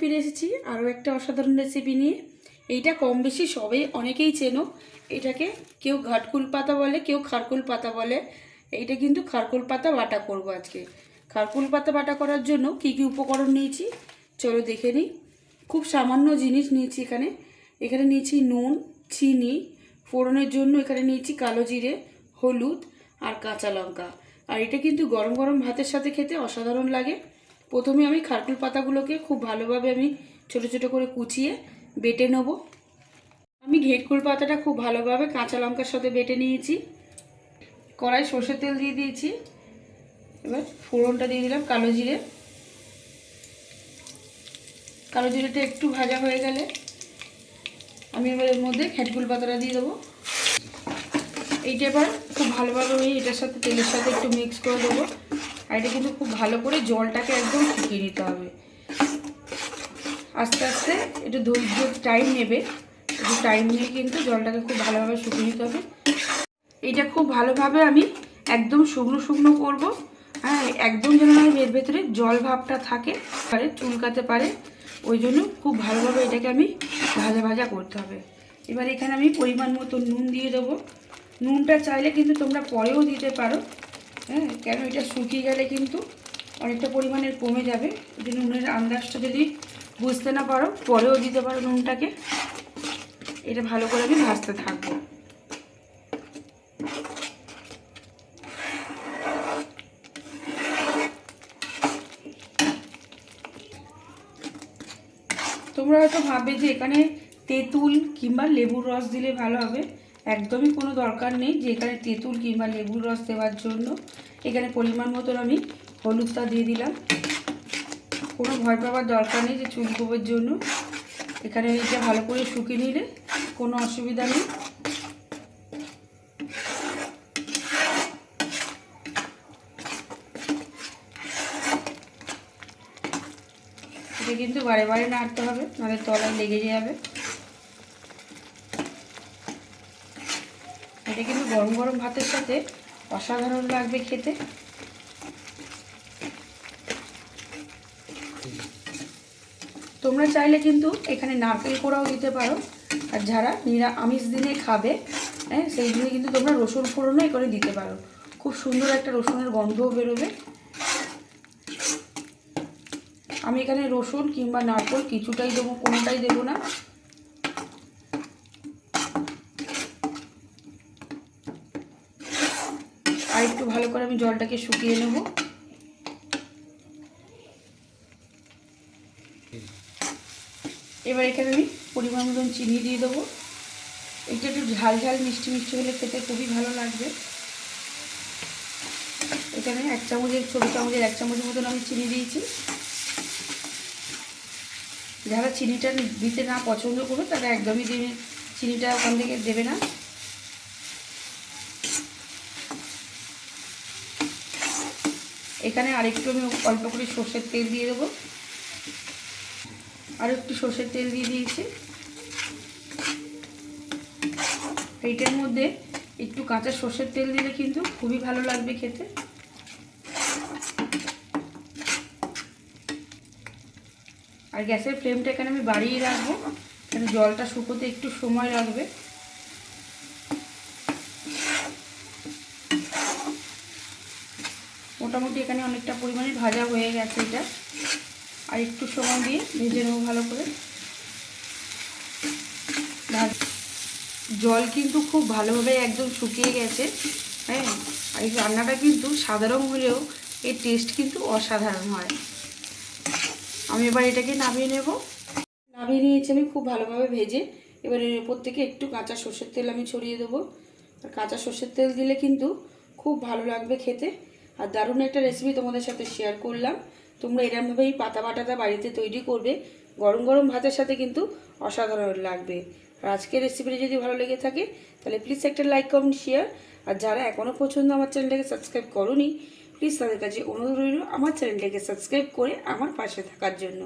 ফিরে এসেছি আরও একটা অসাধারণ রেসিপি নিয়ে। এইটা কম বেশি সবাই অনেকেই চেনো। এটাকে কেউ ঘাটকুল পাতা বলে, কেউ খারকুল পাতা বলে। এইটা কিন্তু খারকুল পাতা বাটা করব আজকে। খারকুল পাতা বাটা করার জন্য কি কি উপকরণ নিয়েছি চলো দেখে নিই। খুব সামান্য জিনিস নিয়েছি এখানে। এখানে নিয়েছি নুন, চিনি, ফোড়নের জন্য এখানে নিয়েছি কালো জিরে, হলুদ আর কাঁচা লঙ্কা। আর এটা কিন্তু গরম গরম ভাতের সাথে খেতে অসাধারণ লাগে। প্রথমে আমি খারকুল পাতাগুলোকে খুব ভালোভাবে আমি ছোট ছোট করে কুচিয়ে বেটে নেব। আমি ঘেটকুল পাতাটা খুব ভালোভাবে কাঁচা লঙ্কার সাথে বেটে নিয়েছি। কড়াই সর্ষের তেল দিয়ে দিয়েছি। এবার ফোড়নটা দিয়ে দিলাম কালো জিরে। কালো জিরেটা একটু ভাজা হয়ে গেলে আমি এবার এর মধ্যে ঘেটকুল পাতাটা দিয়ে দেবো। এইটা এবার খুব ভালোভাবে আমি এটার সাথে তেলের সাথে একটু মিক্স করে দেবো। আর এটা কিন্তু খুব ভালো করে জলটাকে একদম শুকিয়ে নিতে হবে। আস্তে আস্তে একটু ধৈর্য টাইম নেবে, একটু টাইম নিয়ে কিন্তু জলটাকে খুব ভালোভাবে শুকিয়ে নিতে হবে। এইটা খুব ভালোভাবে আমি একদম শুকনো শুকনো করবো। হ্যাঁ, একদম যেন এর ভেতরে জল ভাবটা থাকে, চুলকাতে পারে, ওই জন্য খুব ভালোভাবে এটাকে আমি ভাজা ভাজা করতে হবে। এবার এখানে আমি পরিমাণ মতো নুন দিয়ে দেবো। নুনটা চাইলে কিন্তু তোমরা পরেও দিতে পারো। হ্যাঁ, কেন এটা শুকিয়ে গেলে কিন্তু অনেকটা পরিমাণের কমে যাবে। যদি নুনের আন্দাজটা যদি বুঝতে না পারো পরেও দিতে পারো নুনটাকে। এটা ভালো করে আমি ভাজতে থাকবো। তোমরা হয়তো ভাববে যে এখানে তেঁতুল কিংবা লেবুর রস দিলে ভালো হবে। একদমই কোনো দরকার নেই যে এখানে তেঁতুল কিংবা লেবুর রস দেওয়ার জন্য। এখানে পরিমাণ মতন আমি হলুদটা দিয়ে দিলাম। কোনো ভয় পাওয়ার দরকার নেই যে চুলকোবের জন্য। এখানে এটা ভালো করে শুকিয়ে নিলে কোনো অসুবিধা নেই। এটা কিন্তু বারে বারে নাড়তে হবে, নাহলে তলায় লেগে যাবে। এটা কিন্তু গরম গরম ভাতের সাথে অসাধারণ লাগবে খেতে। তোমরা চাইলে কিন্তু এখানে নারকেল কোড়াও দিতে পারো। আর যারা আমিষ দিনে খাবে, হ্যাঁ, সেই দিনে কিন্তু তোমরা রসুন ফোড়নও করে দিতে পারো। খুব সুন্দর একটা রসুনের গন্ধও বেরোবে। আমি এখানে রসুন কিংবা নারকেল কিছুটাই দেবো, কোনোটাই দেবো না। আর একটু ভালো করে আমি জলটাকে শুকিয়ে নেব। এবার এখানে আমি পরিমাণ মতন চিনি দিয়ে দেবো। এটা একটু ঝাল ঝাল মিষ্টি মিষ্টি হলে খেতে খুবই ভালো লাগবে। এখানে ছোটো চামচের 1 চামচের মতন আমি চিনি দিয়েছি। যারা চিনিটা দিতে না পছন্দ করবে তারা একদমই চিনিটা ওখান থেকে দেবে না। এখানে আরেকটু আমি অল্প করে সর্ষের তেল দিয়ে দেবো। আর একটু সর্ষের তেল দিয়ে দিয়েছি। এইটার মধ্যে একটু কাঁচা সর্ষের তেল দিলে কিন্তু খুবই ভালো লাগবে খেতে। আর গ্যাসের ফ্লেমটা এখানে আমি বাড়িয়ে রাখবো, কারণ জলটা শুকোতে একটু সময় লাগবে। মোটামুটি এখানে অনেকটা পরিমাণে ভাজা হয়ে গেছে এটা। আর একটু সময় দিয়ে ভেজে নেবো ভালো করে। জল কিন্তু খুব ভালোভাবে একদম শুকিয়ে গেছে। হ্যাঁ, আর এই রান্নাটা কিন্তু সাধারণ হলেও এর টেস্ট কিন্তু অসাধারণ হয়। আমি এবার এটাকে নামিয়ে নেব। নামিয়ে নিয়েছি আমি খুব ভালোভাবে ভেজে। এবার এর উপর থেকে একটু কাঁচা সর্ষের তেল আমি ছড়িয়ে দেবো। আর কাঁচা সর্ষের তেল দিলে কিন্তু খুব ভালো লাগবে খেতে। আর দারুণ একটা রেসিপি তোমাদের সাথে শেয়ার করলাম। তোমরা এরকমভাবেই পাতা বাটাটা বাড়িতে তৈরি করবে। গরম গরম ভাতের সাথে কিন্তু অসাধারণ লাগবে। আর আজকের রেসিপিটি যদি ভালো লেগে থাকে তাহলে প্লিজ একটা লাইক, কমেন্ট, শেয়ার। আর যারা এখনও পর্যন্ত আমার চ্যানেলটাকে সাবস্ক্রাইব করোনি, প্লিজ তাদের কাছে অনুরোধ রইল আমার চ্যানেলটাকে সাবস্ক্রাইব করে আমার পাশে থাকার জন্য।